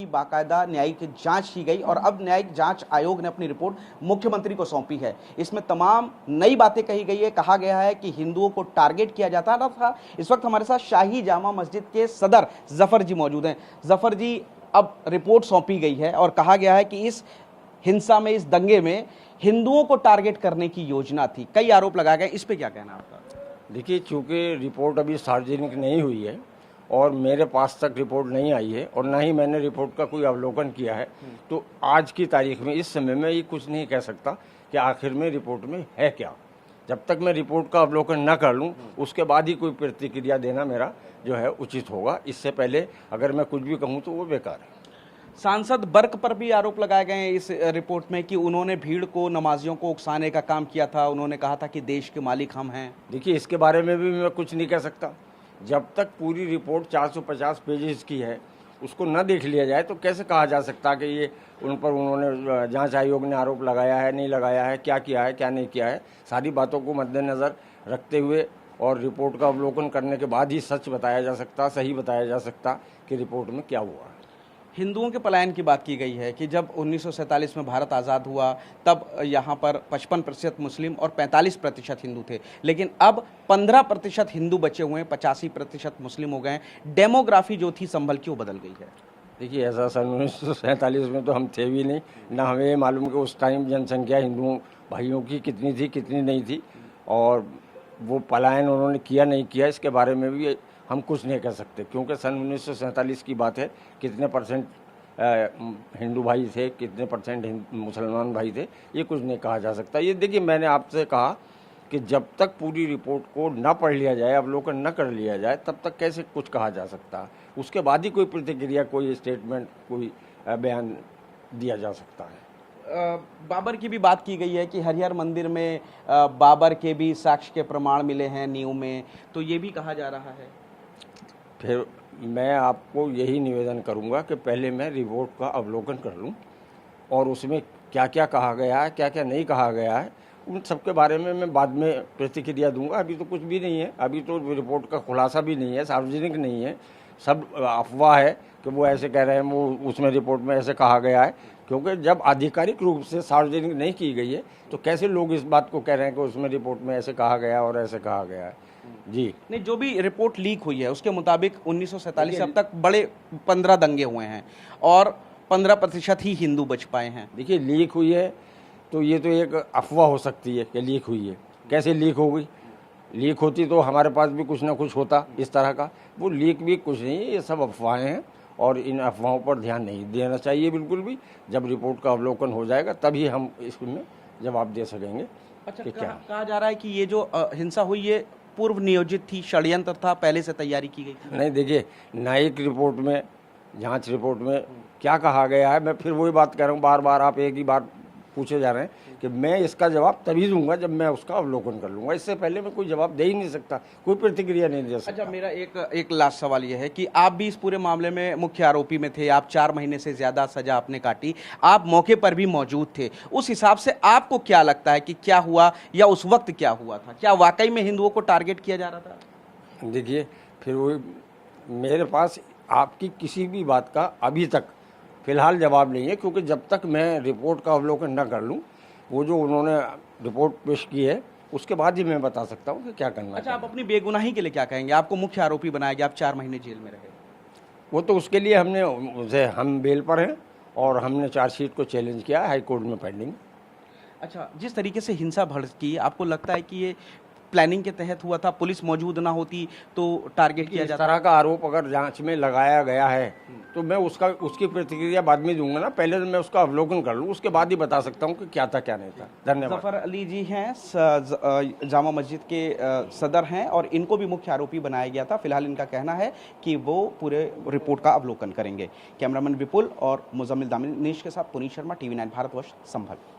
बाकायदा न्यायिक जांच की गई और अब न्यायिक जांच आयोग ने अपनी रिपोर्ट मुख्यमंत्री को सौंपी है। इसमें तमाम नई बातें कही गई है। कहा गया है कि हिंदुओं को टारगेट किया जाता था। इस वक्त हमारे साथ शाही जामा मस्जिद के सदर जफर जी मौजूद हैं। जफर जी, अब रिपोर्ट सौंपी गई है और कहा गया है कि इस हिंसा में, इस दंगे में हिंदुओं को टारगेट करने की योजना थी। कई आरोप लगाए गए, इस पे क्या कहना आपका? देखिए, चूंकि रिपोर्ट अभी सार्वजनिक नहीं हुई है और मेरे पास तक रिपोर्ट नहीं आई है और ना ही मैंने रिपोर्ट का कोई अवलोकन किया है, तो आज की तारीख में, इस समय में ये कुछ नहीं कह सकता कि आखिर में रिपोर्ट में है क्या। जब तक मैं रिपोर्ट का अवलोकन न कर लूँ, उसके बाद ही कोई प्रतिक्रिया देना मेरा जो है उचित होगा। इससे पहले अगर मैं कुछ भी कहूँ तो वो बेकार है। सांसद बर्क पर भी आरोप लगाए गए हैं इस रिपोर्ट में कि उन्होंने भीड़ को, नमाजियों को उकसाने का काम किया था। उन्होंने कहा था कि देश के मालिक हम हैं। देखिए, इसके बारे में भी मैं कुछ नहीं कह सकता। जब तक पूरी रिपोर्ट 450 पेजेस की है, उसको न देख लिया जाए तो कैसे कहा जा सकता कि ये उन पर उन्होंने, जांच आयोग ने आरोप लगाया है, नहीं लगाया है, क्या किया है, क्या नहीं किया है। सारी बातों को मद्देनज़र रखते हुए और रिपोर्ट का अवलोकन करने के बाद ही सच बताया जा सकता, सही बताया जा सकता कि रिपोर्ट में क्या हुआ। हिंदुओं के पलायन की बात की गई है कि जब 1947 में भारत आज़ाद हुआ तब यहाँ पर 55% मुस्लिम और 45% हिंदू थे, लेकिन अब 15% हिंदू बचे हुए हैं, 85% मुस्लिम हो गए हैं। डेमोग्राफी जो थी संभल की, वो बदल गई है। देखिए, ऐसा सन 1947 में तो हम थे भी नहीं, ना हमें ये मालूम कि उस टाइम जनसंख्या हिंदुओं भाइयों की कितनी थी, कितनी नहीं थी, और वो पलायन उन्होंने किया नहीं किया, इसके बारे में भी हम कुछ नहीं कह सकते, क्योंकि सन 1947 की बात है। कितने परसेंट हिंदू भाई थे, कितने परसेंट मुसलमान भाई थे, ये कुछ नहीं कहा जा सकता। ये देखिए, मैंने आपसे कहा कि जब तक पूरी रिपोर्ट को न पढ़ लिया जाए, अवलोकन न कर लिया जाए, तब तक कैसे कुछ कहा जा सकता। उसके बाद ही कोई प्रतिक्रिया, कोई स्टेटमेंट, कोई बयान दिया जा सकता है। बाबर की भी बात की गई है कि हरिहर मंदिर में बाबर के भी साक्ष्य के प्रमाण मिले हैं नींव में, तो ये भी कहा जा रहा है। फिर मैं आपको यही निवेदन करूंगा कि पहले मैं रिपोर्ट का अवलोकन कर लूं और उसमें क्या क्या कहा गया है, क्या क्या नहीं कहा गया है, उन सब के बारे में मैं बाद में प्रतिक्रिया दूंगा। अभी तो कुछ भी नहीं है, अभी तो रिपोर्ट का खुलासा भी नहीं है, सार्वजनिक नहीं है, सब अफवाह है कि वो ऐसे कह रहे हैं, वो उसमें रिपोर्ट में ऐसे कहा गया है। क्योंकि जब आधिकारिक रूप से सार्वजनिक नहीं की गई है तो कैसे लोग इस बात को कह रहे हैं कि उसमें रिपोर्ट में ऐसे कहा गया और ऐसे कहा गया है। जी नहीं, जो भी रिपोर्ट लीक हुई है उसके मुताबिक 1947 से अब तक बड़े 15 दंगे हुए हैं और 15% ही हिंदू बच पाए हैं। देखिए, लीक हुई है तो ये तो एक अफवाह हो सकती है कि लीक हुई है। कैसे लीक हो गई? लीक होती तो हमारे पास भी कुछ ना कुछ होता इस तरह का। वो लीक भी कुछ नहीं है, ये सब अफवाहें हैं और इन अफवाहों पर ध्यान नहीं देना चाहिए बिल्कुल भी। जब रिपोर्ट का अवलोकन हो जाएगा तभी हम इसमें जवाब दे सकेंगे। अच्छा, कहा जा रहा है कि ये जो हिंसा हुई ये पूर्व नियोजित थी, षड्यंत्र था, पहले से तैयारी की गई थी। नहीं, देखिए, न्यायिक रिपोर्ट में, जांच रिपोर्ट में क्या कहा गया है, मैं फिर वही बात कह रहा हूँ, बार बार आप एक ही बात पूछे जा रहे हैं कि मैं इसका जवाब तभी दूंगा जब मैं उसका अवलोकन कर लूंगा। इससे पहले मैं कोई जवाब दे ही नहीं सकता, कोई प्रतिक्रिया नहीं दे सकता। अच्छा, मेरा एक लास्ट सवाल यह है कि आप भी इस पूरे मामले में मुख्य आरोपी में थे। आप 4 महीने से ज्यादा सजा आपने काटी, आप मौके पर भी मौजूद थे। उस हिसाब से आपको क्या लगता है कि क्या हुआ या उस वक्त क्या हुआ था? क्या वाकई में हिंदुओं को टारगेट किया जा रहा था? देखिए, फिर वो मेरे पास आपकी किसी भी बात का अभी तक फिलहाल जवाब नहीं है, क्योंकि जब तक मैं रिपोर्ट का अवलोकन न कर लूं, वो जो उन्होंने रिपोर्ट पेश की है उसके बाद ही मैं बता सकता हूं कि क्या करना है। अच्छा, आप अपनी बेगुनाही के लिए क्या कहेंगे? आपको मुख्य आरोपी बनाया गया, आप 4 महीने जेल में रहे। वो तो उसके लिए हम बेल पर हैं और हमने चार्जशीट को चैलेंज किया, हाई कोर्ट में पेंडिंग। अच्छा, जिस तरीके से हिंसा भड़की, आपको लगता है कि ये प्लानिंग के तहत हुआ था? पुलिस मौजूद ना होती तो टारगेट किया जाता? इस तरह का आरोप अगर जांच में लगाया गया है तो मैं उसकी प्रतिक्रिया बाद में दूंगा ना। पहले तो मैं उसका अवलोकन कर लूं, उसके बाद ही बता सकता हूं कि क्या था क्या नहीं था। धन्यवाद। जफर अली जी हैं, जामा मस्जिद के सदर हैं और इनको भी मुख्य आरोपी बनाया गया था। फिलहाल इनका कहना है कि वो पूरे रिपोर्ट का अवलोकन करेंगे। कैमरामैन विपुल और मुजम्मिल दानिश के साथ पुनीत शर्मा, TV9 भारतवर्ष, संभल।